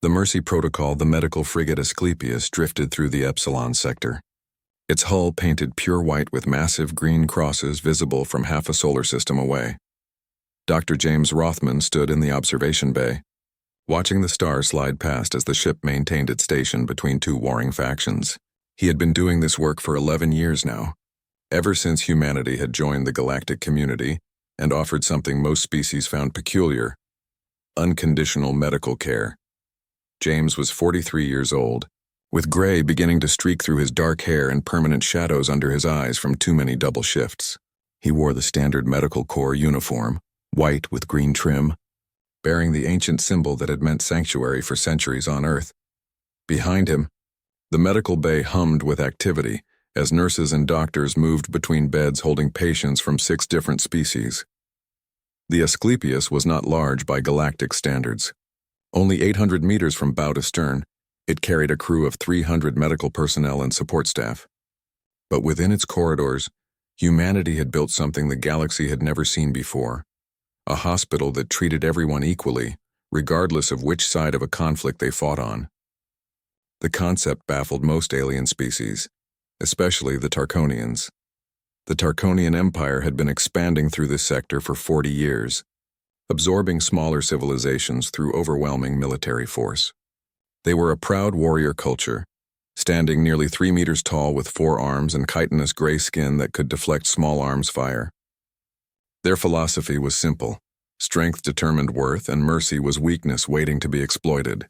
The Mercy Protocol, the medical frigate Asclepius, drifted through the Epsilon sector. Its hull painted pure white with massive green crosses visible from half a solar system away. Dr. James Rothman stood in the observation bay, watching the stars slide past as the ship maintained its station between two warring factions. He had been doing this work for 11 years now, ever since humanity had joined the galactic community and offered something most species found peculiar: unconditional medical care. James was 43 years old, with gray beginning to streak through his dark hair and permanent shadows under his eyes from too many double shifts. He wore the standard medical corps uniform, white with green trim, bearing the ancient symbol that had meant sanctuary for centuries on Earth. Behind him, the medical bay hummed with activity as nurses and doctors moved between beds holding patients from 6 different species. The Asclepius was not large by galactic standards. Only 800 meters from bow to stern, it carried a crew of 300 medical personnel and support staff. But within its corridors, humanity had built something the galaxy had never seen before: a hospital that treated everyone equally, regardless of which side of a conflict they fought on. The concept baffled most alien species, especially the Tarkonians. The Tarkonian Empire had been expanding through this sector for 40 years, absorbing smaller civilizations through overwhelming military force. They were a proud warrior culture, standing nearly 3 meters tall with 4 arms and chitinous gray skin that could deflect small arms fire. Their philosophy was simple: strength determined worth, and mercy was weakness waiting to be exploited.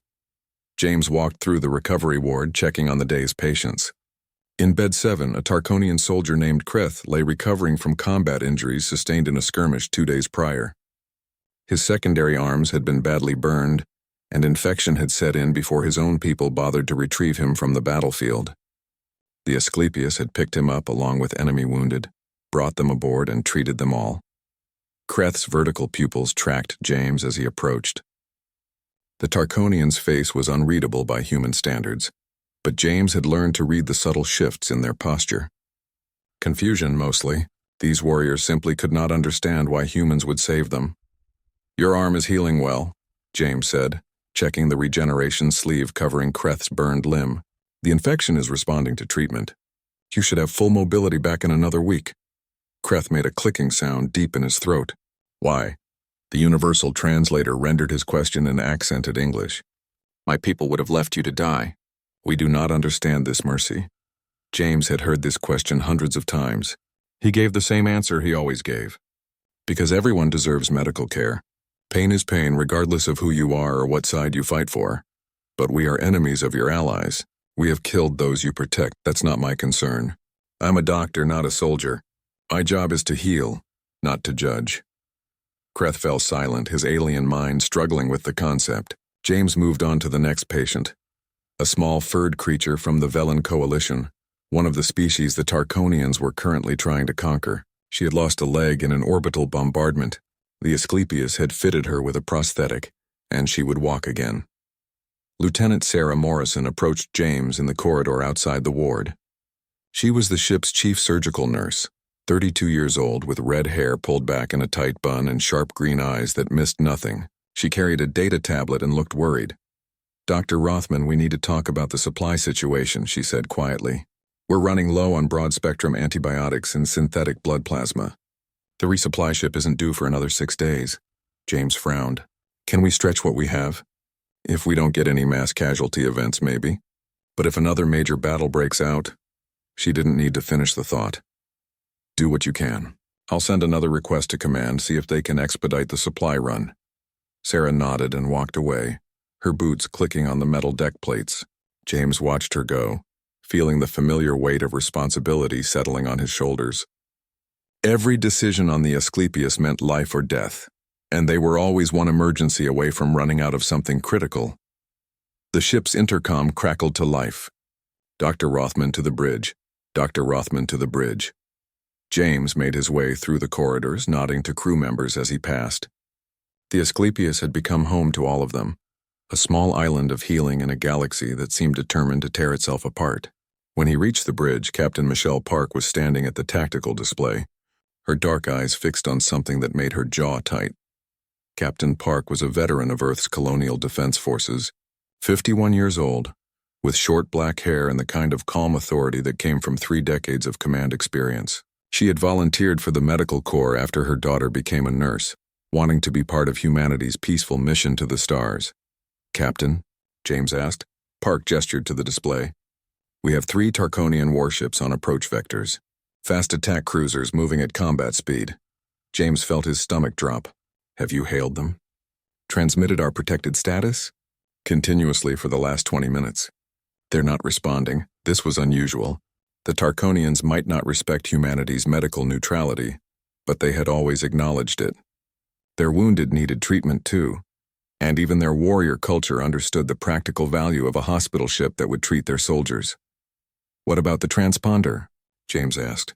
James walked through the recovery ward, checking on the day's patients. In bed 7, a Tarkonian soldier named Kreth lay recovering from combat injuries sustained in a skirmish 2 days prior. His secondary arms had been badly burned, and infection had set in before his own people bothered to retrieve him from the battlefield. The Asclepius had picked him up along with enemy wounded, brought them aboard, and treated them all. Kreth's vertical pupils tracked James as he approached. The Tarkonian's face was unreadable by human standards, but James had learned to read the subtle shifts in their posture. Confusion, mostly. These warriors simply could not understand why humans would save them. "Your arm is healing well," James said, checking the regeneration sleeve covering Kreth's burned limb. "The infection is responding to treatment. You should have full mobility back in another week." Kreth made a clicking sound deep in his throat. "Why?" The universal translator rendered his question in accented English. "My people would have left you to die." "We do not understand this, Mercy." James had heard this question hundreds of times. He gave the same answer he always gave: "Because everyone deserves medical care. Pain is pain regardless of who you are or what side you fight for. But we are enemies of your allies. We have killed those you protect. That's not my concern. I'm a doctor, not a soldier. My job is to heal, not to judge." Kreth fell silent, his alien mind struggling with the concept. James moved on to the next patient, a small furred creature from the Velen Coalition, one of the species the Tarkonians were currently trying to conquer. She had lost a leg in an orbital bombardment. The Asclepius had fitted her with a prosthetic, and she would walk again. Lieutenant Sarah Morrison approached James in the corridor outside the ward. She was the ship's chief surgical nurse, 32 years old, with red hair pulled back in a tight bun and sharp green eyes that missed nothing. She carried a data tablet and looked worried. "Dr. Rothman, we need to talk about the supply situation," she said quietly. "We're running low on broad-spectrum antibiotics and synthetic blood plasma. The resupply ship isn't due for another 6 days." James frowned. "Can we stretch what we have? If we don't get any mass casualty events, maybe. But if another major battle breaks out..." She didn't need to finish the thought. "Do what you can. I'll send another request to command, see if they can expedite the supply run." Sarah nodded and walked away, her boots clicking on the metal deck plates. James watched her go, feeling the familiar weight of responsibility settling on his shoulders. Every decision on the Asclepius meant life or death, and they were always one emergency away from running out of something critical. The ship's intercom crackled to life. "Dr. Rothman to the bridge. Dr. Rothman to the bridge." James made his way through the corridors, nodding to crew members as he passed. The Asclepius had become home to all of them, a small island of healing in a galaxy that seemed determined to tear itself apart. When he reached the bridge, Captain Michelle Park was standing at the tactical display, her dark eyes fixed on something that made her jaw tight. Captain Park was a veteran of Earth's colonial defense forces, 51 years old, with short black hair and the kind of calm authority that came from 3 decades of command experience. She had volunteered for the medical corps after her daughter became a nurse, wanting to be part of humanity's peaceful mission to the stars. "Captain?" James asked. Park gestured to the display. "We have 3 Tarkonian warships on approach vectors. Fast attack cruisers moving at combat speed." James felt his stomach drop. "Have you hailed them? Transmitted our protected status?" "Continuously for the last 20 minutes. They're not responding." This was unusual. The Tarkonians might not respect humanity's medical neutrality, but they had always acknowledged it. Their wounded needed treatment too, and even their warrior culture understood the practical value of a hospital ship that would treat their soldiers. "What about the transponder?" James asked.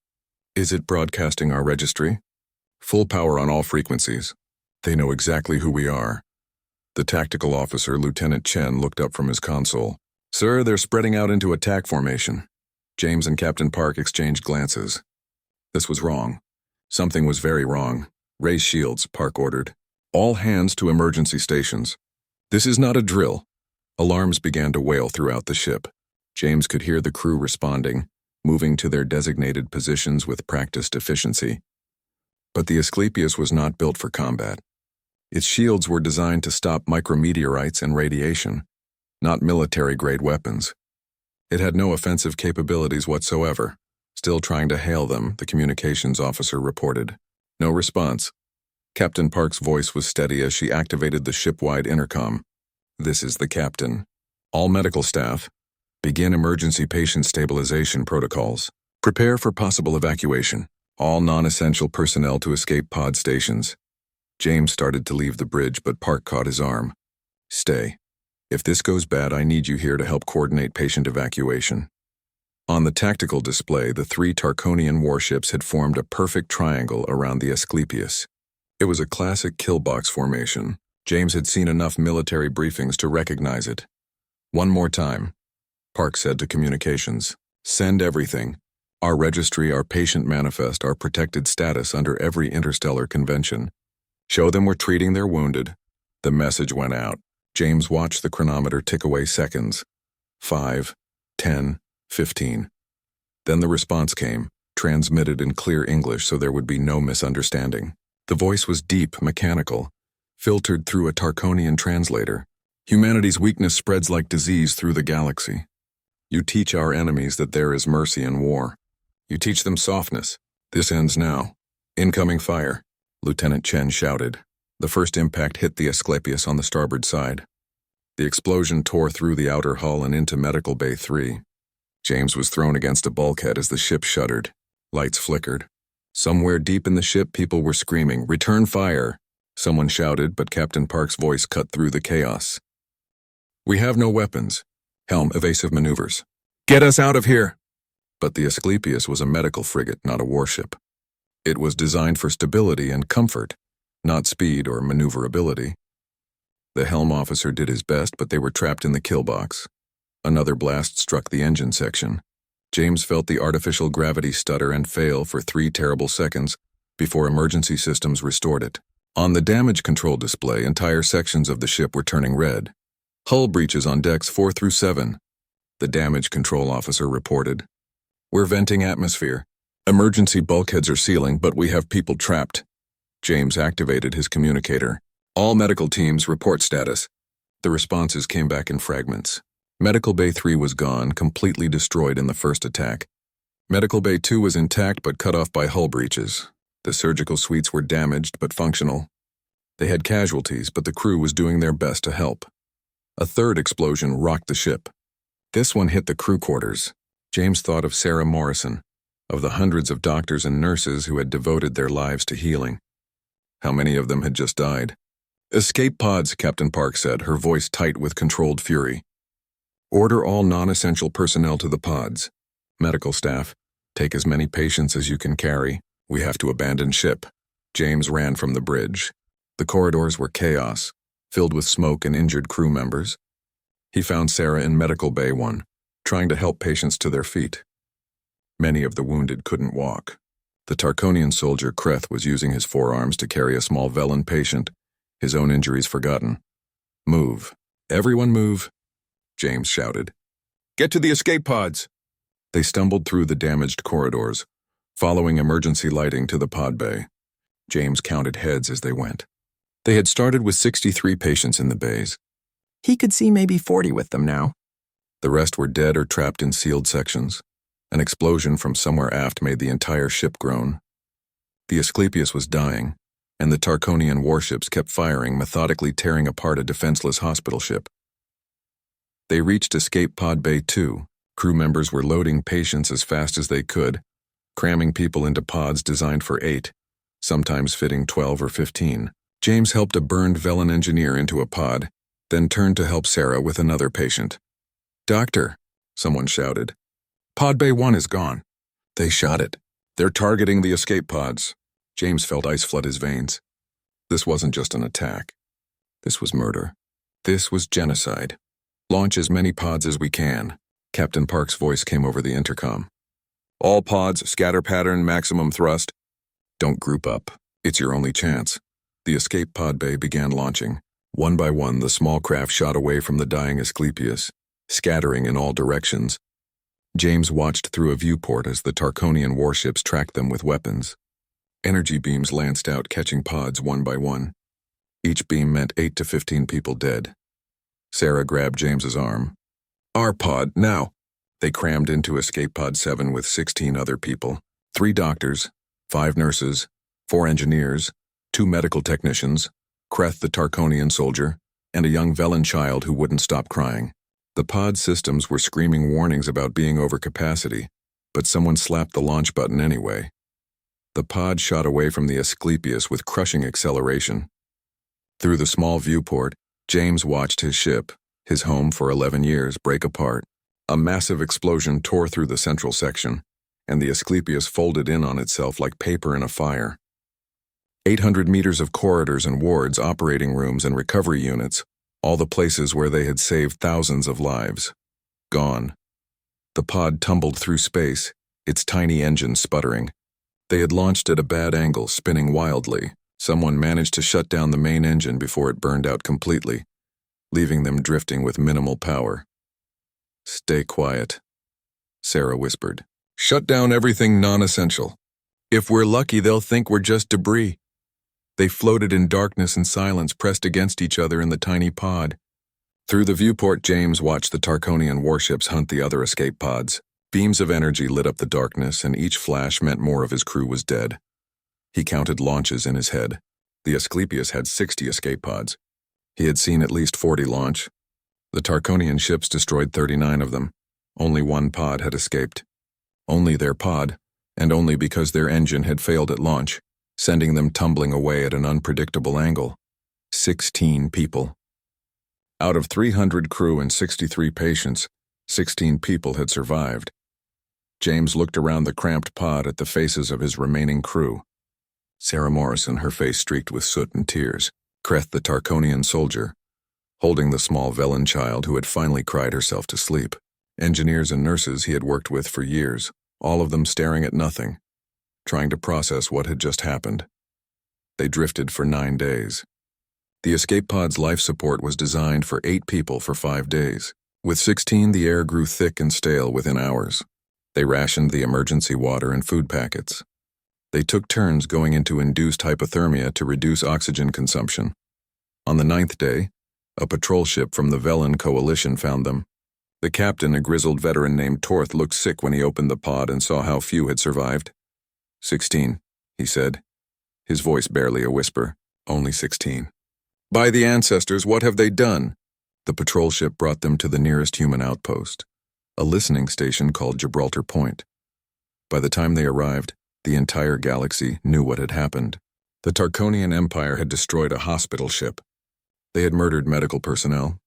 "Is it broadcasting our registry?" "Full power on all frequencies. They know exactly who we are." The tactical officer, Lieutenant Chen, looked up from his console. "Sir, they're spreading out into attack formation." James and Captain Park exchanged glances. This was wrong. Something was very wrong. "Raise shields," Park ordered. "All hands to emergency stations. This is not a drill." Alarms began to wail throughout the ship. James could hear the crew responding, moving to their designated positions with practiced efficiency. But the Asclepius was not built for combat. Its shields were designed to stop micrometeorites and radiation, not military-grade weapons. It had no offensive capabilities whatsoever. "Still trying to hail them," the communications officer reported. No response. Captain Park's voice was steady as she activated the ship-wide intercom. "This is the captain. All medical staff, begin emergency patient stabilization protocols. Prepare for possible evacuation. All non-essential personnel to escape pod stations." James started to leave the bridge, but Park caught his arm. "Stay. If this goes bad, I need you here to help coordinate patient evacuation." On the tactical display, the 3 Tarkonian warships had formed a perfect triangle around the Asclepius. It was a classic killbox formation. James had seen enough military briefings to recognize it. "One more time," Park said to communications. "Send everything. Our registry, our patient manifest, our protected status under every interstellar convention. Show them we're treating their wounded." The message went out. James watched the chronometer tick away seconds. 5, 10, 15. Then the response came, transmitted in clear English so there would be no misunderstanding. The voice was deep, mechanical, filtered through a Tarkonian translator. "Humanity's weakness spreads like disease through the galaxy. You teach our enemies that there is mercy in war. You teach them softness. This ends now. Incoming fire," Lieutenant Chen shouted. The first impact hit the Asclepius on the starboard side. The explosion tore through the outer hull and into Medical Bay 3. James was thrown against a bulkhead as the ship shuddered. Lights flickered. Somewhere deep in the ship, people were screaming, "Return fire!" Someone shouted, but Captain Park's voice cut through the chaos. "We have no weapons. Helm, evasive maneuvers. Get us out of here!" But the Asclepius was a medical frigate, not a warship. It was designed for stability and comfort, not speed or maneuverability. The helm officer did his best, but they were trapped in the kill box. Another blast struck the engine section. James felt the artificial gravity stutter and fail for 3 terrible seconds before emergency systems restored it. On the damage control display, entire sections of the ship were turning red. "Hull breaches on decks 4 through 7, the damage control officer reported. "We're venting atmosphere. Emergency bulkheads are sealing, but we have people trapped." James activated his communicator. "All medical teams report status." The responses came back in fragments. Medical Bay 3 was gone, completely destroyed in the first attack. Medical Bay 2 was intact but cut off by hull breaches. The surgical suites were damaged but functional. They had casualties, but the crew was doing their best to help. A third explosion rocked the ship. This one hit the crew quarters. James thought of Sarah Morrison, of the hundreds of doctors and nurses who had devoted their lives to healing. How many of them had just died? "Escape pods," Captain Park said, her voice tight with controlled fury. "Order all non-essential personnel to the pods. Medical staff, take as many patients as you can carry. We have to abandon ship." James ran from the bridge. The corridors were chaos, filled with smoke and injured crew members. He found Sarah in Medical Bay 1, trying to help patients to their feet. Many of the wounded couldn't walk. The Tarkonian soldier Kreth was using his forearms to carry a small Velen patient, his own injuries forgotten. "Move. Everyone move." James shouted. "Get to the escape pods!" They stumbled through the damaged corridors, following emergency lighting to the pod bay. James counted heads as they went. They had started with 63 patients in the bays. He could see maybe 40 with them now. The rest were dead or trapped in sealed sections. An explosion from somewhere aft made the entire ship groan. The Asclepius was dying, and the Tarkonian warships kept firing, methodically tearing apart a defenseless hospital ship. They reached Escape Pod Bay 2. Crew members were loading patients as fast as they could, cramming people into pods designed for 8, sometimes fitting 12 or 15. James helped a burned Velen engineer into a pod, then turned to help Sarah with another patient. "Doctor," someone shouted. "Pod Bay 1 is gone." They shot it. "They're targeting the escape pods." James felt ice flood his veins. This wasn't just an attack. This was murder. This was genocide. "Launch as many pods as we can." Captain Park's voice came over the intercom. "All pods, scatter pattern, maximum thrust. Don't group up. It's your only chance." The escape pod bay began launching. One by one, the small craft shot away from the dying Asclepius, scattering in all directions. James watched through a viewport as the Tarkonian warships tracked them with weapons. Energy beams lanced out, catching pods one by one. Each beam meant 8 to 15 people dead. Sarah grabbed James's arm. "Our pod, now!" They crammed into Escape Pod 7 with 16 other people. 3 doctors, 5 nurses, 4 engineers, 2 medical technicians, Kreth the Tarkonian soldier, and a young Velen child who wouldn't stop crying. The pod systems were screaming warnings about being over capacity, but someone slapped the launch button anyway. The pod shot away from the Asclepius with crushing acceleration. Through the small viewport, James watched his ship, his home for 11 years, break apart. A massive explosion tore through the central section, and the Asclepius folded in on itself like paper in a fire. 800 meters of corridors and wards, operating rooms and recovery units, all the places where they had saved thousands of lives. Gone. The pod tumbled through space, its tiny engine sputtering. They had launched at a bad angle, spinning wildly. Someone managed to shut down the main engine before it burned out completely, leaving them drifting with minimal power. "Stay quiet," Sarah whispered. "Shut down everything non-essential. If we're lucky, they'll think we're just debris." They floated in darkness and silence, pressed against each other in the tiny pod. Through the viewport, James watched the Tarkonian warships hunt the other escape pods. Beams of energy lit up the darkness, and each flash meant more of his crew was dead. He counted launches in his head. The Asclepius had 60 escape pods. He had seen at least 40 launch. The Tarkonian ships destroyed 39 of them. Only 1 pod had escaped. Only their pod, and only because their engine had failed at launch, sending them tumbling away at an unpredictable angle. 16 people. Out of 300 crew and 63 patients, 16 people had survived. James looked around the cramped pod at the faces of his remaining crew. Sarah Morrison, her face streaked with soot and tears. Kreth the Tarkonian soldier, holding the small Velen child who had finally cried herself to sleep. Engineers and nurses he had worked with for years, all of them staring at nothing, trying to process what had just happened. They drifted for 9 days. The escape pod's life support was designed for 8 people for 5 days. With 16, the air grew thick and stale within hours. They rationed the emergency water and food packets. They took turns going into induced hypothermia to reduce oxygen consumption. On the 9th day, a patrol ship from the Velen coalition found them. The captain, a grizzled veteran named Torth, looked sick when he opened the pod and saw how few had survived. 16, he said, his voice barely a whisper. Only 16. "By the ancestors, what have they done?" The patrol ship brought them to the nearest human outpost, a listening station called Gibraltar Point. By the time they arrived, the entire galaxy knew what had happened. The Tarkonian Empire had destroyed a hospital ship. They had murdered medical personnel.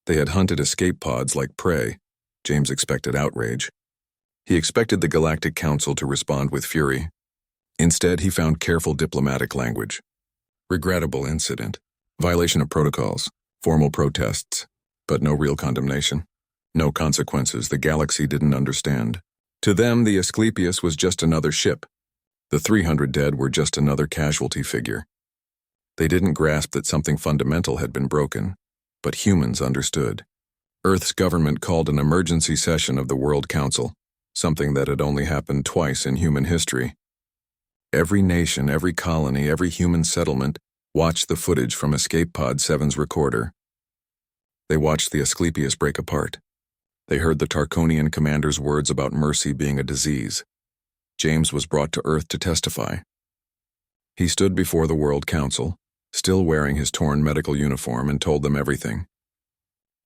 They had hunted escape pods like prey. James expected outrage. He expected the Galactic Council to respond with fury. Instead, he found careful diplomatic language. Regrettable incident. Violation of protocols. Formal protests. But no real condemnation. No consequences the galaxy didn't understand. To them, the Asclepius was just another ship. The 300 dead were just another casualty figure. They didn't grasp that something fundamental had been broken, but humans understood. Earth's government called an emergency session of the World Council, something that had only happened twice in human history. Every nation, every colony, every human settlement watched the footage from Escape Pod 7's recorder. They watched the Asclepius break apart. They heard the Tarkonian commander's words about mercy being a disease. James was brought to Earth to testify. He stood before the World Council, still wearing his torn medical uniform, and told them everything.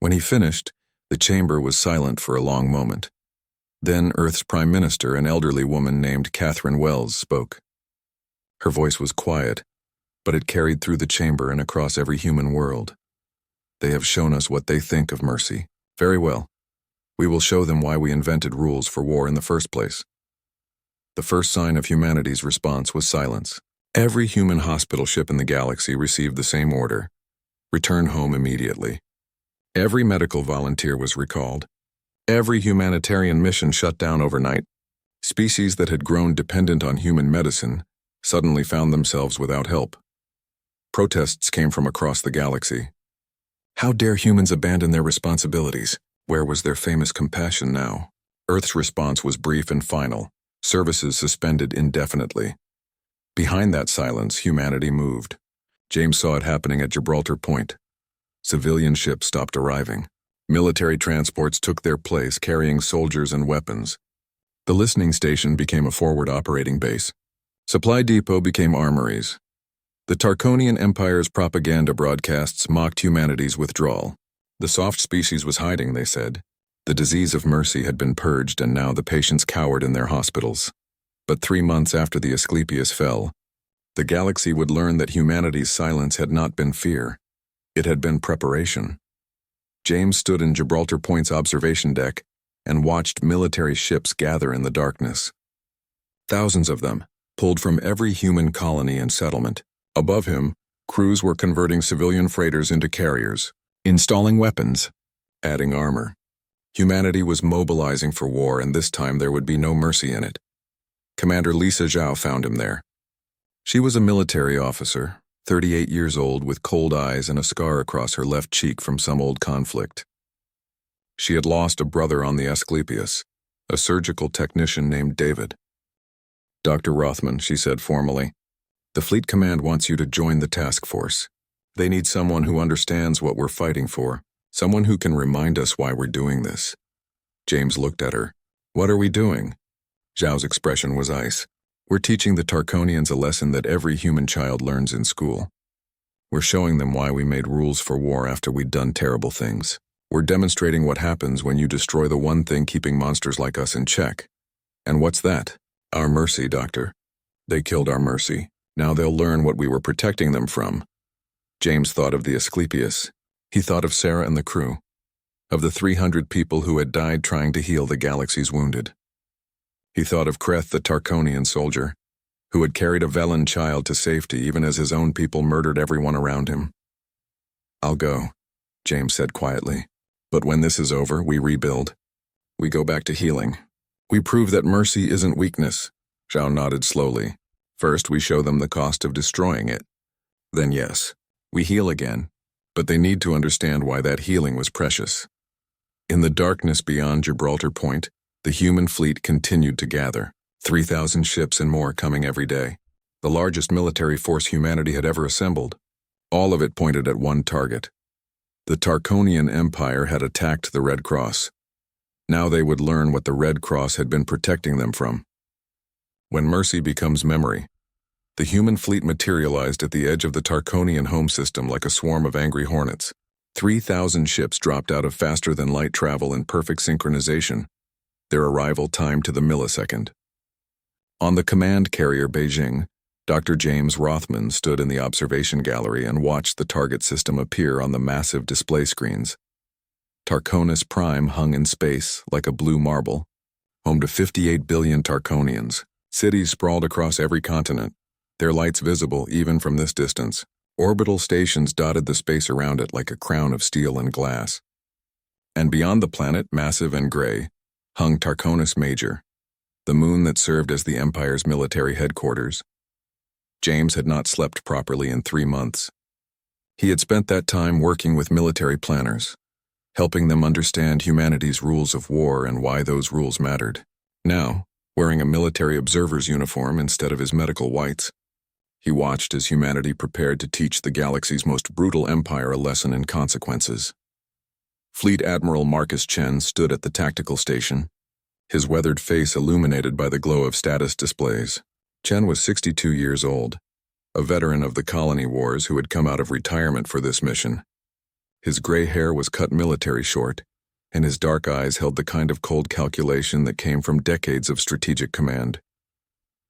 When he finished, the chamber was silent for a long moment. Then Earth's Prime Minister, an elderly woman named Catherine Wells, spoke. Her voice was quiet, but it carried through the chamber and across every human world. They have shown us what they think of mercy. Very well. We will show them why we invented rules for war in the first place. The first sign of humanity's response was silence. Every human hospital ship in the galaxy received the same order. Return home immediately. Every medical volunteer was recalled. Every humanitarian mission shut down overnight. Species that had grown dependent on human medicine suddenly found themselves without help. Protests came from across the galaxy. How dare humans abandon their responsibilities? Where was their famous compassion now? Earth's response was brief and final. Services suspended indefinitely. Behind that silence, humanity moved. James saw it happening at Gibraltar Point. Civilian ships stopped arriving. Military transports took their place, carrying soldiers and weapons. The listening station became a forward operating base. Supply depot became armories. The Tarkonian Empire's propaganda broadcasts mocked humanity's withdrawal. The soft species was hiding, they said. The disease of mercy had been purged, and now the patients cowered in their hospitals. But 3 months after the Asclepius fell, the galaxy would learn that humanity's silence had not been fear. It had been preparation. James stood in Gibraltar Point's observation deck and watched military ships gather in the darkness. Thousands of them, pulled from every human colony and settlement. Above him, crews were converting civilian freighters into carriers, installing weapons, adding armor. Humanity was mobilizing for war, and this time there would be no mercy in it. Commander Lisa Zhao found him there. She was a military officer, 38 years old, with cold eyes and a scar across her left cheek from some old conflict. She had lost a brother on the Asclepius, a surgical technician named David. Dr. Rothman, she said formally, the Fleet Command wants you to join the task force. They need someone who understands what we're fighting for, someone who can remind us why we're doing this. James looked at her. What are we doing? Zhao's expression was ice. We're teaching the Tarkonians a lesson that every human child learns in school. We're showing them why we made rules for war after we'd done terrible things. We're demonstrating what happens when you destroy the one thing keeping monsters like us in check. And what's that? Our mercy, Doctor. They killed our mercy. Now they'll learn what we were protecting them from. James thought of the Asclepius. He thought of Sarah and the crew, of the 300 people who had died trying to heal the galaxy's wounded. He thought of Kreth, the Tarkonian soldier, who had carried a Velen child to safety even as his own people murdered everyone around him. I'll go, James said quietly. But when this is over, we rebuild. We go back to healing. We prove that mercy isn't weakness. Zhao nodded slowly. First, we show them the cost of destroying it. Then yes, we heal again, but they need to understand why that healing was precious. In the darkness beyond Gibraltar Point, the human fleet continued to gather, 3,000 ships and more coming every day, the largest military force humanity had ever assembled. All of it pointed at one target. The Tarkonian Empire had attacked the Red Cross. Now they would learn what the Red Cross had been protecting them from. When mercy becomes memory, the human fleet materialized at the edge of the Tarkonian home system like a swarm of angry hornets. 3,000 ships dropped out of faster-than-light travel in perfect synchronization, their arrival timed to the millisecond. On the command carrier Beijing, Dr. James Rothman stood in the observation gallery and watched the target system appear on the massive display screens. Tarkonis Prime hung in space like a blue marble, home to 58 billion Tarkonians. Cities sprawled across every continent, their lights visible even from this distance. Orbital stations dotted the space around it like a crown of steel and glass. And beyond the planet, massive and gray, hung Tarkonis Major, the moon that served as the Empire's military headquarters. James had not slept properly in 3 months. He had spent that time working with military planners, helping them understand humanity's rules of war and why those rules mattered. Now, wearing a military observer's uniform instead of his medical whites, he watched as humanity prepared to teach the galaxy's most brutal empire a lesson in consequences. Fleet Admiral Marcus Chen stood at the tactical station, his weathered face illuminated by the glow of status displays. Chen was 62 years old, a veteran of the colony wars who had come out of retirement for this mission. His gray hair was cut military short, and his dark eyes held the kind of cold calculation that came from decades of strategic command.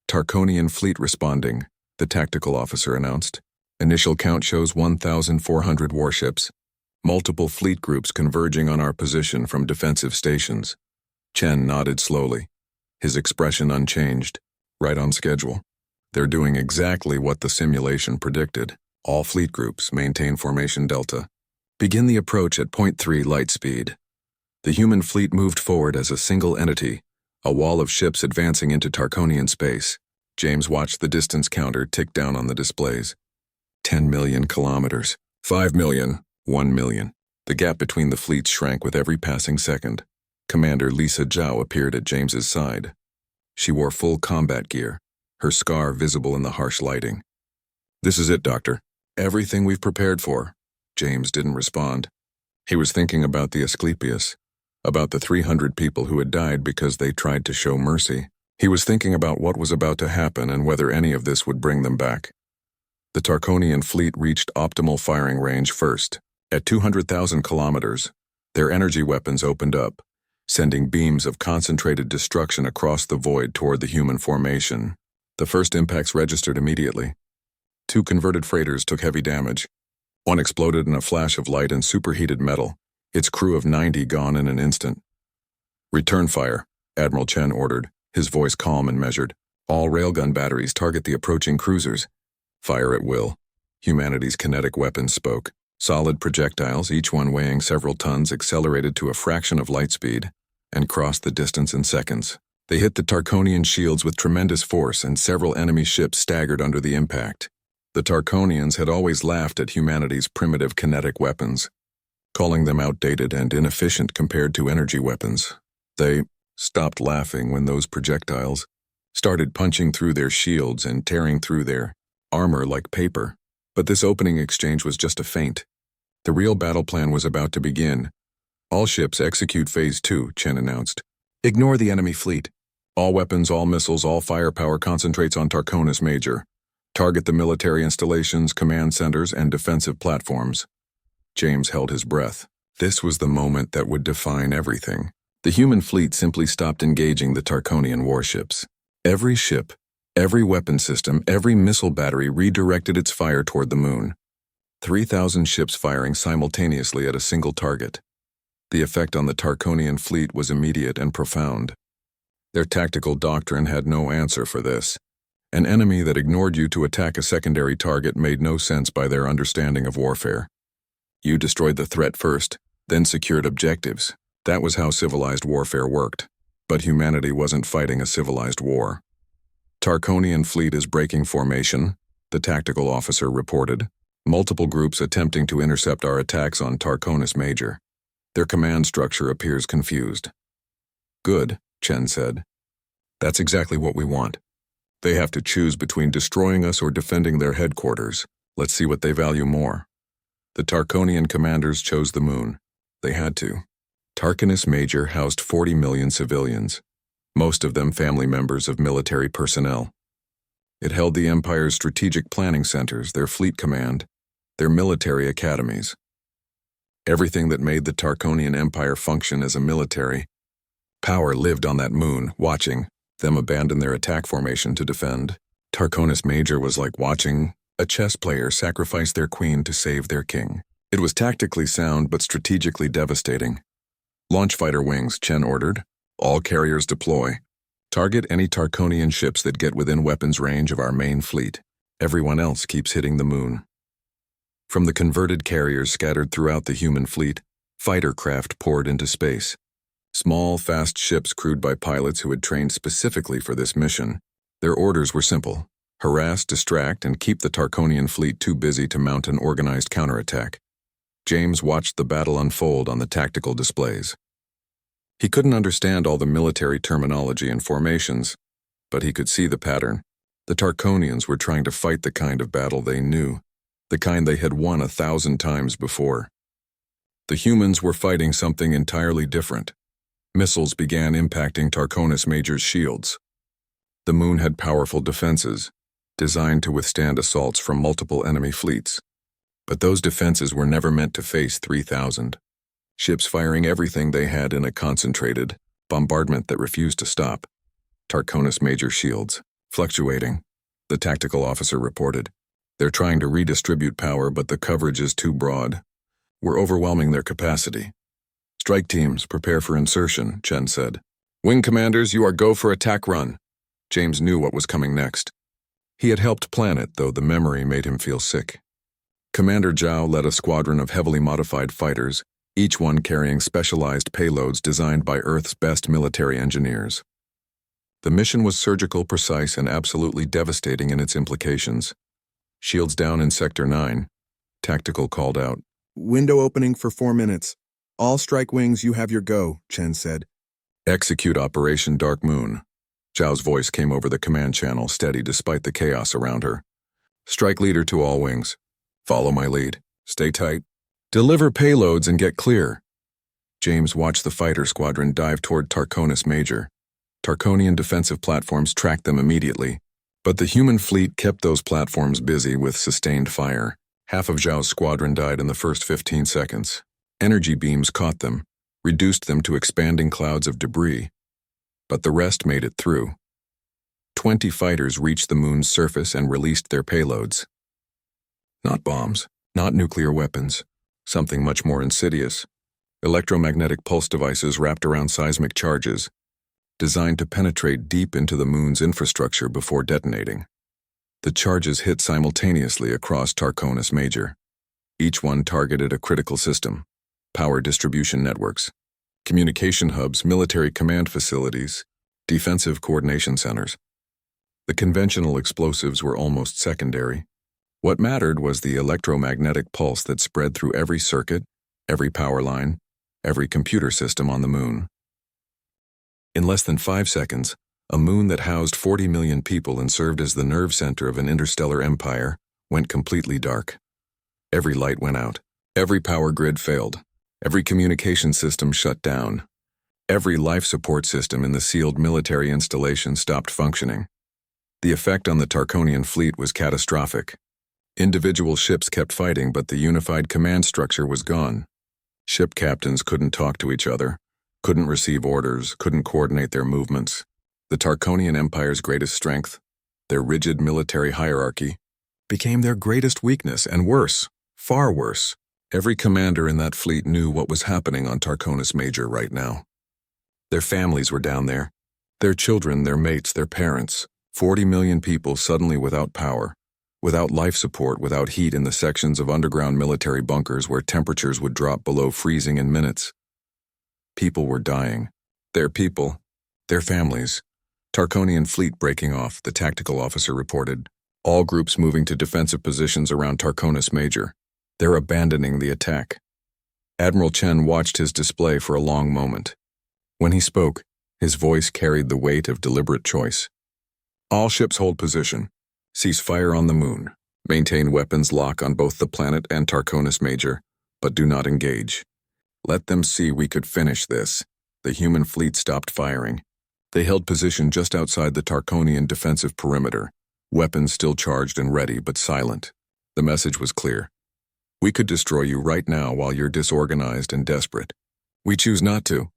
Tarkonian fleet responding, the tactical officer announced. Initial count shows 1,400 warships, multiple fleet groups converging on our position from defensive stations. Chen nodded slowly, his expression unchanged, right on schedule. They're doing exactly what the simulation predicted. All fleet groups maintain formation delta. Begin the approach at 0.3 light speed. The human fleet moved forward as a single entity, a wall of ships advancing into Tarkonian space. James watched the distance counter tick down on the displays. 10 million kilometers. 5 million. 1 million. The gap between the fleets shrank with every passing second. Commander Lisa Zhao appeared at James's side. She wore full combat gear, her scar visible in the harsh lighting. "This is it, Doctor. Everything we've prepared for." James didn't respond. He was thinking about the Asclepius, about the 300 people who had died because they tried to show mercy. He was thinking about what was about to happen and whether any of this would bring them back. The Tarkonian fleet reached optimal firing range first. At 200,000 kilometers, their energy weapons opened up, sending beams of concentrated destruction across the void toward the human formation. The first impacts registered immediately. 2 converted freighters took heavy damage. One exploded in a flash of light and superheated metal, its crew of 90 gone in an instant. "Return fire," Admiral Chen ordered, his voice calm and measured. "All railgun batteries target the approaching cruisers. Fire at will." Humanity's kinetic weapons spoke. Solid projectiles, each one weighing several tons, accelerated to a fraction of light speed and crossed the distance in seconds. They hit the Tarkonian shields with tremendous force, and several enemy ships staggered under the impact. The Tarkonians had always laughed at humanity's primitive kinetic weapons, calling them outdated and inefficient compared to energy weapons. They stopped laughing when those projectiles started punching through their shields and tearing through their armor like paper. But this opening exchange was just a feint. The real battle plan was about to begin. "All ships execute Phase 2, Chen announced. "Ignore the enemy fleet. All weapons, all missiles, all firepower concentrates on Tarkonis Major. Target the military installations, command centers, and defensive platforms." James held his breath. This was the moment that would define everything. The human fleet simply stopped engaging the Tarkonian warships. Every ship, every weapon system, every missile battery redirected its fire toward the moon. 3,000 ships firing simultaneously at a single target. The effect on the Tarkonian fleet was immediate and profound. Their tactical doctrine had no answer for this. An enemy that ignored you to attack a secondary target made no sense by their understanding of warfare. You destroyed the threat first, then secured objectives. That was how civilized warfare worked. But humanity wasn't fighting a civilized war. "Tarkonian fleet is breaking formation," the tactical officer reported. "Multiple groups attempting to intercept our attacks on Tarkonis Major. Their command structure appears confused." "Good," Chen said. "That's exactly what we want. They have to choose between destroying us or defending their headquarters. Let's see what they value more." The Tarkonian commanders chose the moon. They had to. Tarkonis Major housed 40 million civilians, most of them family members of military personnel. It held the Empire's strategic planning centers, their fleet command, their military academies. Everything that made the Tarkonian Empire function as a military power lived on that moon, watching them abandon their attack formation to defend. Tarkonis Major was like watching a chess player sacrifice their queen to save their king. It was tactically sound but strategically devastating. "Launch fighter wings," Chen ordered. "All carriers deploy. Target any Tarkonian ships that get within weapons range of our main fleet. Everyone else keeps hitting the moon." From the converted carriers scattered throughout the human fleet, fighter craft poured into space. Small, fast ships crewed by pilots who had trained specifically for this mission. Their orders were simple: harass, distract, and keep the Tarkonian fleet too busy to mount an organized counterattack. James watched the battle unfold on the tactical displays. He couldn't understand all the military terminology and formations, but he could see the pattern. The Tarkonians were trying to fight the kind of battle they knew, the kind they had won 1,000 times before. The humans were fighting something entirely different. Missiles began impacting Tarkonis Major's shields. The moon had powerful defenses, designed to withstand assaults from multiple enemy fleets. But those defenses were never meant to face 3,000. Ships firing everything they had in a concentrated bombardment that refused to stop. Tarkonis Major shields, fluctuating, the tactical officer reported. They're trying to redistribute power, but the coverage is too broad. We're overwhelming their capacity. Strike teams, prepare for insertion, Chen said. Wing commanders, you are go for attack run. James knew what was coming next. He had helped plan it, though the memory made him feel sick. Commander Zhao led a squadron of heavily modified fighters, each one carrying specialized payloads designed by Earth's best military engineers. The mission was surgical, precise, and absolutely devastating in its implications. Shields down in Sector 9. Tactical called out. Window opening for 4 minutes. All strike wings, you have your go, Chen said. Execute Operation Dark Moon. Zhao's voice came over the command channel, steady despite the chaos around her. Strike leader to all wings. Follow my lead. Stay tight. Deliver payloads and get clear. James watched the fighter squadron dive toward Tarkonis Major. Tarkonian defensive platforms tracked them immediately, but the human fleet kept those platforms busy with sustained fire. Half of Zhao's squadron died in the first 15 seconds. Energy beams caught them, reduced them to expanding clouds of debris. But the rest made it through. 20 fighters reached the moon's surface and released their payloads. Not bombs, not nuclear weapons, something much more insidious. Electromagnetic pulse devices wrapped around seismic charges, designed to penetrate deep into the moon's infrastructure before detonating. The charges hit simultaneously across Tarkonis Major. Each one targeted a critical system, power distribution networks, communication hubs, military command facilities, defensive coordination centers. The conventional explosives were almost secondary. What mattered was the electromagnetic pulse that spread through every circuit, every power line, every computer system on the moon. In less than 5 seconds, a moon that housed 40 million people and served as the nerve center of an interstellar empire went completely dark. Every light went out. Every power grid failed. Every communication system shut down. Every life support system in the sealed military installation stopped functioning. The effect on the Tarkonian fleet was catastrophic. Individual ships kept fighting, but the unified command structure was gone. Ship captains couldn't talk to each other, couldn't receive orders, couldn't coordinate their movements. The Tarkonian Empire's greatest strength, their rigid military hierarchy, became their greatest weakness, and worse, far worse. Every commander in that fleet knew what was happening on Tarkonis Major right now. Their families were down there. Their children, their mates, their parents. 40 million people suddenly without power, without life support, without heat in the sections of underground military bunkers where temperatures would drop below freezing in minutes. People were dying. Their people, their families. Tarkonian fleet breaking off, the tactical officer reported. All groups moving to defensive positions around Tarkonis Major. They're abandoning the attack. Admiral Chen watched his display for a long moment. When he spoke, his voice carried the weight of deliberate choice. All ships hold position. Cease fire on the moon. Maintain weapons lock on both the planet and Tarkonis Major, but do not engage. Let them see we could finish this. The human fleet stopped firing. They held position just outside the Tarkonian defensive perimeter, weapons still charged and ready but silent. The message was clear. We could destroy you right now while you're disorganized and desperate. We choose not to.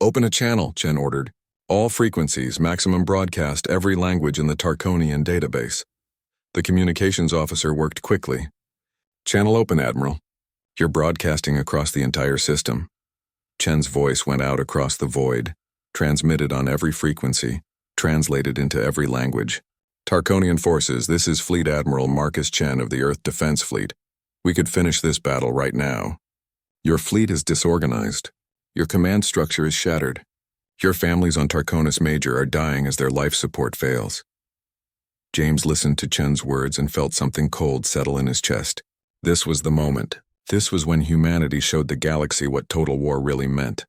Open a channel, Chen ordered. All frequencies, maximum broadcast, every language in the Tarkonian database. The communications officer worked quickly. Channel open, Admiral. You're broadcasting across the entire system. Chen's voice went out across the void, transmitted on every frequency, translated into every language. Tarkonian forces, this is Fleet Admiral Marcus Chen of the Earth Defense Fleet. We could finish this battle right now. Your fleet is disorganized. Your command structure is shattered. Your families on Tarkonis Major are dying as their life support fails. James listened to Chen's words and felt something cold settle in his chest. This was the moment. This was when humanity showed the galaxy what total war really meant.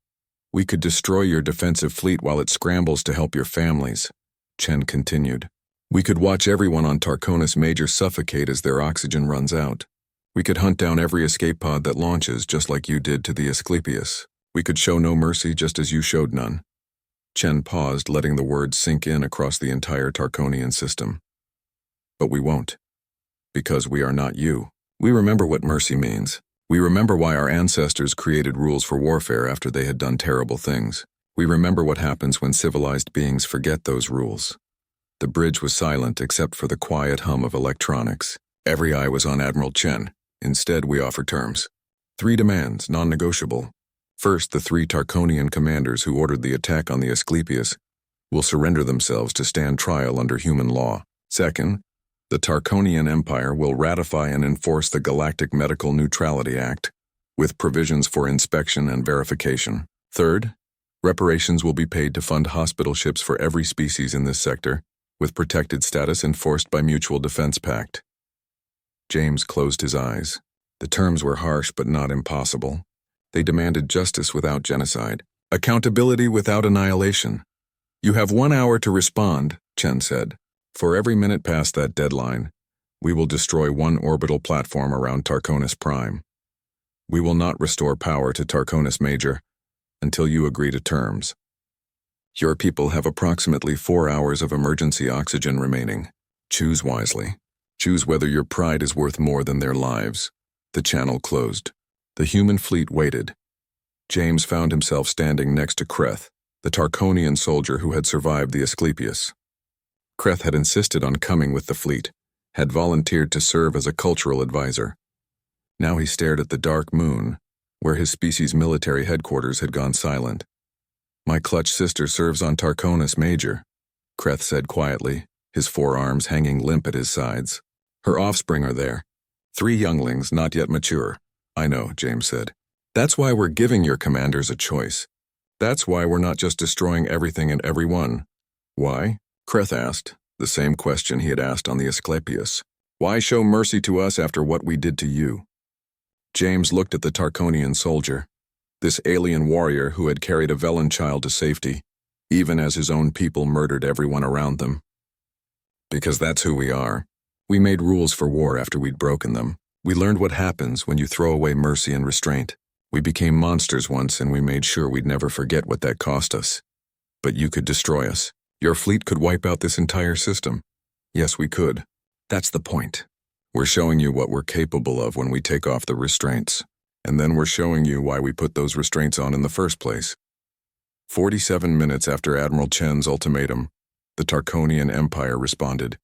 We could destroy your defensive fleet while it scrambles to help your families, Chen continued. We could watch everyone on Tarkonis Major suffocate as their oxygen runs out. We could hunt down every escape pod that launches, just like you did to the Asclepius. We could show no mercy just as you showed none. Chen paused, letting the words sink in across the entire Tarkonian system. But we won't. Because we are not you. We remember what mercy means. We remember why our ancestors created rules for warfare after they had done terrible things. We remember what happens when civilized beings forget those rules. The bridge was silent except for the quiet hum of electronics. Every eye was on Admiral Chen. Instead, we offer terms. 3 demands, non-negotiable. First, the 3 Tarkonian commanders who ordered the attack on the Asclepius will surrender themselves to stand trial under human law. Second, the Tarkonian Empire will ratify and enforce the Galactic Medical Neutrality Act, with provisions for inspection and verification. Third, reparations will be paid to fund hospital ships for every species in this sector, with protected status enforced by Mutual Defense Pact. James closed his eyes. The terms were harsh but not impossible. They demanded justice without genocide, accountability without annihilation. You have 1 hour to respond, Chen said. For every minute past that deadline, we will destroy 1 orbital platform around Tarkonis Prime. We will not restore power to Tarkonis Major until you agree to terms. Your people have approximately 4 hours of emergency oxygen remaining. Choose wisely. Choose whether your pride is worth more than their lives. The channel closed. The human fleet waited. James found himself standing next to Kreth, the Tarkonian soldier who had survived the Asclepius. Kreth had insisted on coming with the fleet, had volunteered to serve as a cultural advisor. Now he stared at the dark moon, where his species' military headquarters had gone silent. My clutch sister serves on Tarkonis Major, Kreth said quietly, his forearms hanging limp at his sides. Her offspring are there. 3 younglings not yet mature. I know, James said. That's why we're giving your commanders a choice. That's why we're not just destroying everything and everyone. Why? Kreth asked, the same question he had asked on the Asclepius. Why show mercy to us after what we did to you? James looked at the Tarkonian soldier, this alien warrior who had carried a Velen child to safety, even as his own people murdered everyone around them. Because that's who we are. We made rules for war after we'd broken them. We learned what happens when you throw away mercy and restraint. We became monsters once and we made sure we'd never forget what that cost us. But you could destroy us. Your fleet could wipe out this entire system. Yes, we could. That's the point. We're showing you what we're capable of when we take off the restraints. And then we're showing you why we put those restraints on in the first place. 47 minutes after Admiral Chen's ultimatum, the Tarkonian Empire responded.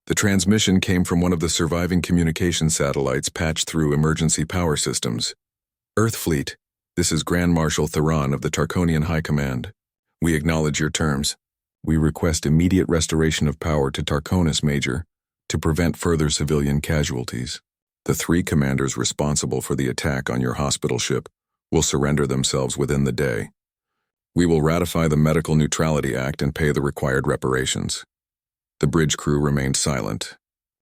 The transmission came from one of the surviving communication satellites patched through emergency power systems. Earth Fleet, this is Grand Marshal Theron of the Tarkonian High Command. We acknowledge your terms. We request immediate restoration of power to Tarkonis Major to prevent further civilian casualties. The 3 commanders responsible for the attack on your hospital ship will surrender themselves within the day. We will ratify the Medical Neutrality Act and pay the required reparations. The bridge crew remained silent,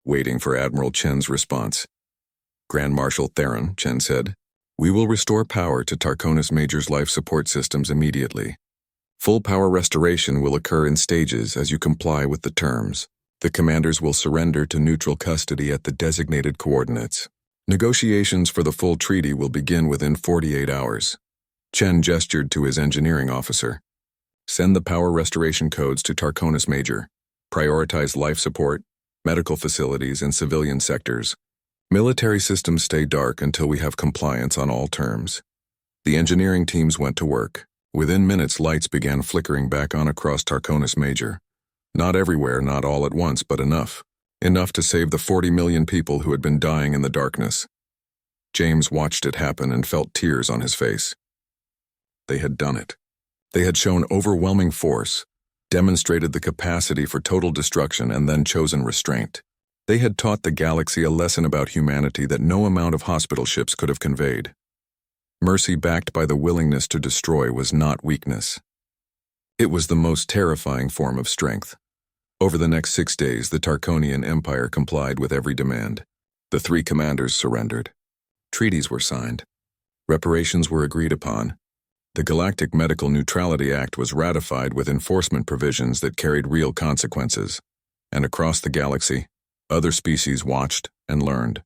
waiting for Admiral Chen's response. Grand Marshal Theron, Chen said, we will restore power to Tarkonis Major's life support systems immediately. Full power restoration will occur in stages as you comply with the terms. The commanders will surrender to neutral custody at the designated coordinates. Negotiations for the full treaty will begin within 48 hours. Chen gestured to his engineering officer. Send the power restoration codes to Tarkonis Major. Prioritize life support, medical facilities, and civilian sectors. Military systems stay dark until we have compliance on all terms. The engineering teams went to work. Within minutes, lights began flickering back on across Tarkonis Major. Not everywhere, not all at once, but enough. Enough to save the 40 million people who had been dying in the darkness. James watched it happen and felt tears on his face. They had done it. They had shown overwhelming force, demonstrated the capacity for total destruction, and then chosen restraint. They had taught the galaxy a lesson about humanity that no amount of hospital ships could have conveyed. Mercy backed by the willingness to destroy was not weakness. It was the most terrifying form of strength. Over the next 6 days, the Tarkonian Empire complied with every demand. The 3 commanders surrendered. Treaties were signed. Reparations were agreed upon. The Galactic Medical Neutrality Act was ratified with enforcement provisions that carried real consequences. And across the galaxy, other species watched and learned.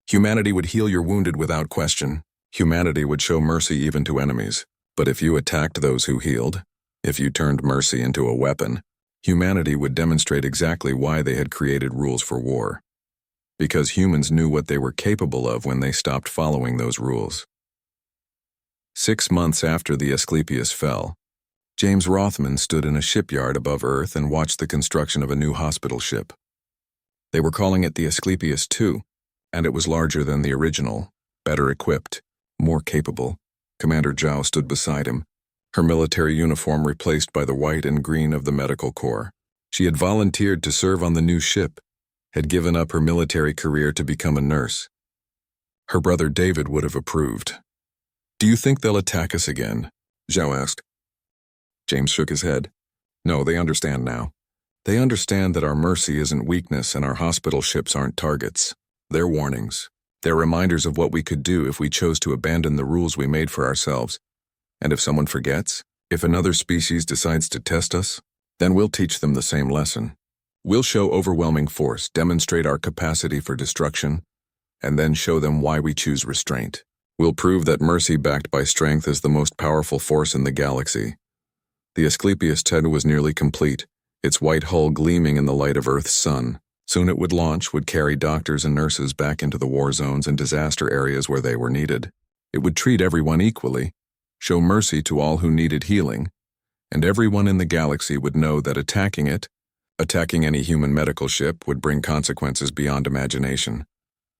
Humanity would heal your wounded without question. Humanity would show mercy even to enemies. But if you attacked those who healed, if you turned mercy into a weapon, humanity would demonstrate exactly why they had created rules for war. Because humans knew what they were capable of when they stopped following those rules. 6 months after the Asclepius fell, James Rothman stood in a shipyard above Earth and watched the construction of a new hospital ship. They were calling it the Asclepius II, and it was larger than the original, better equipped, more capable. Commander Zhao stood beside him, her military uniform replaced by the white and green of the medical corps. She had volunteered to serve on the new ship, had given up her military career to become a nurse. Her brother David would have approved. "Do you think they'll attack us again?" Zhao asked. James shook his head. "No, they understand now. They understand that our mercy isn't weakness and our hospital ships aren't targets. They're warnings. They're reminders of what we could do if we chose to abandon the rules we made for ourselves. And if someone forgets, if another species decides to test us, then we'll teach them the same lesson. We'll show overwhelming force, demonstrate our capacity for destruction, and then show them why we choose restraint. We'll prove that mercy backed by strength is the most powerful force in the galaxy." The Asclepius X was nearly complete, its white hull gleaming in the light of Earth's sun. Soon it would launch, would carry doctors and nurses back into the war zones and disaster areas where they were needed. It would treat everyone equally, show mercy to all who needed healing, and everyone in the galaxy would know that attacking any human medical ship would bring consequences beyond imagination.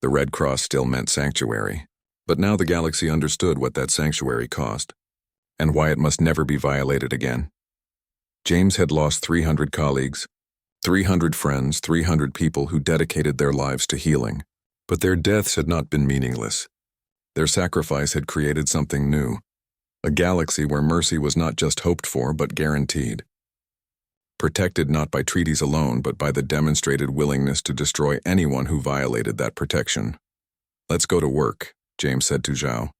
The Red Cross still meant sanctuary. But now the galaxy understood what that sanctuary cost, and why it must never be violated again. James had lost 300 colleagues, 300 friends, 300 people who dedicated their lives to healing. But their deaths had not been meaningless. Their sacrifice had created something new, a galaxy where mercy was not just hoped for but guaranteed. Protected not by treaties alone but by the demonstrated willingness to destroy anyone who violated that protection. "Let's go to work," James said to Zhao.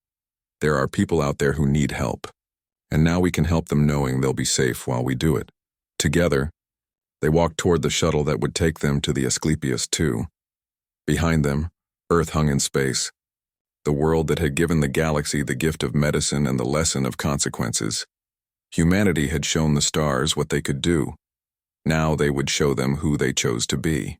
"There are people out there who need help, and now we can help them knowing they'll be safe while we do it." Together, they walked toward the shuttle that would take them to the Asclepius II. Behind them, Earth hung in space, the world that had given the galaxy the gift of medicine and the lesson of consequences. Humanity had shown the stars what they could do. Now they would show them who they chose to be.